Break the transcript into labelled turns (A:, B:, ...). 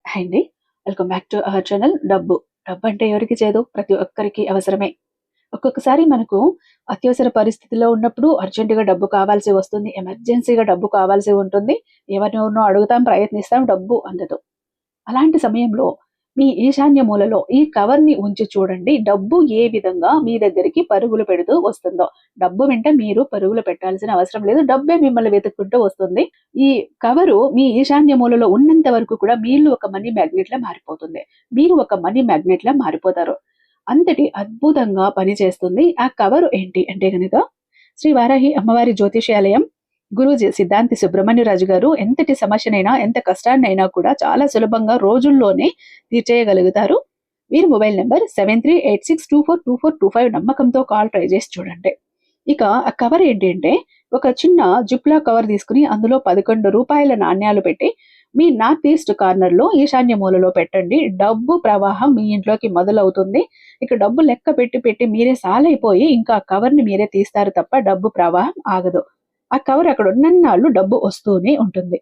A: Hi అండి. Welcome back to our channel. డబ్బు అంటే ఎవరికి చేదు? ప్రతి ఒక్కరికి అవసరమే. ఒక్కొక్కసారి మనకు అత్యవసర పరిస్థితిలో ఉన్నప్పుడు అర్జెంటుగా డబ్బు కావాల్సి వస్తుంది. ఎమర్జెన్సీగా డబ్బు కావాల్సి ఉంటుంది. ఎవరినెవరినో అడుగుతాం, ప్రయత్నిస్తాం, డబ్బు అందదు. అలాంటి సమయంలో మీ ఈశాన్య మూలలో ఈ కవర్‌ని ఉంచి చూడండి. డబ్బు ఏ విధంగా మీ దగ్గరికి పరుగులు పెడుతూ వస్తుందో. డబ్బు వెంట మీరు పరుగులు పెట్టాల్సిన అవసరం లేదు. డబ్బే మిమ్మల్ని వెతుక్కుంటూ వస్తుంది. ఈ కవరు మీ ఈశాన్య మూలలో ఉన్నంత వరకు కూడా మీరు ఒక మనీ మ్యాగ్నెట్‌లా మారిపోతుంది. మీరు ఒక మనీ మ్యాగ్నెట్‌లా మారిపోతారు. అంతటి అద్భుతంగా పనిచేస్తుంది. ఆ కవరు ఏంటి అంటే గనక శ్రీ వారాహి అమ్మవారి జ్యోతిష్యాలయం గురూజీ సిద్ధాంతి సుబ్రహ్మణ్యరాజు గారు ఎంతటి సమస్యనైనా, ఎంత కష్టాన్నైనా కూడా చాలా సులభంగా రోజుల్లోనే తీర్చేయగలుగుతారు. వీరి మొబైల్ నెంబర్ 7386242425. నమ్మకంతో కాల్ ట్రై చేసి చూడండి. ఇక ఆ కవర్ ఏంటి అంటే ఒక చిన్న జిప్లా కవర్ తీసుకుని అందులో 11 రూపాయల నాణ్యాలు పెట్టి మీ నార్త్ ఈస్ట్ కార్నర్ లో ఈశాన్య మూలలో పెట్టండి. డబ్బు ప్రవాహం మీ ఇంట్లోకి మొదలవుతుంది. ఇక డబ్బు లెక్క పెట్టి పెట్టి మీరే సాలైపోయి ఇంకా కవర్ ని మీరే తీస్తారు తప్ప డబ్బు ప్రవాహం ఆగదు. ఆ కవర్ అక్కడ ఉన్నన్నాళ్ళు డబ్బు వస్తూనే ఉంటుంది.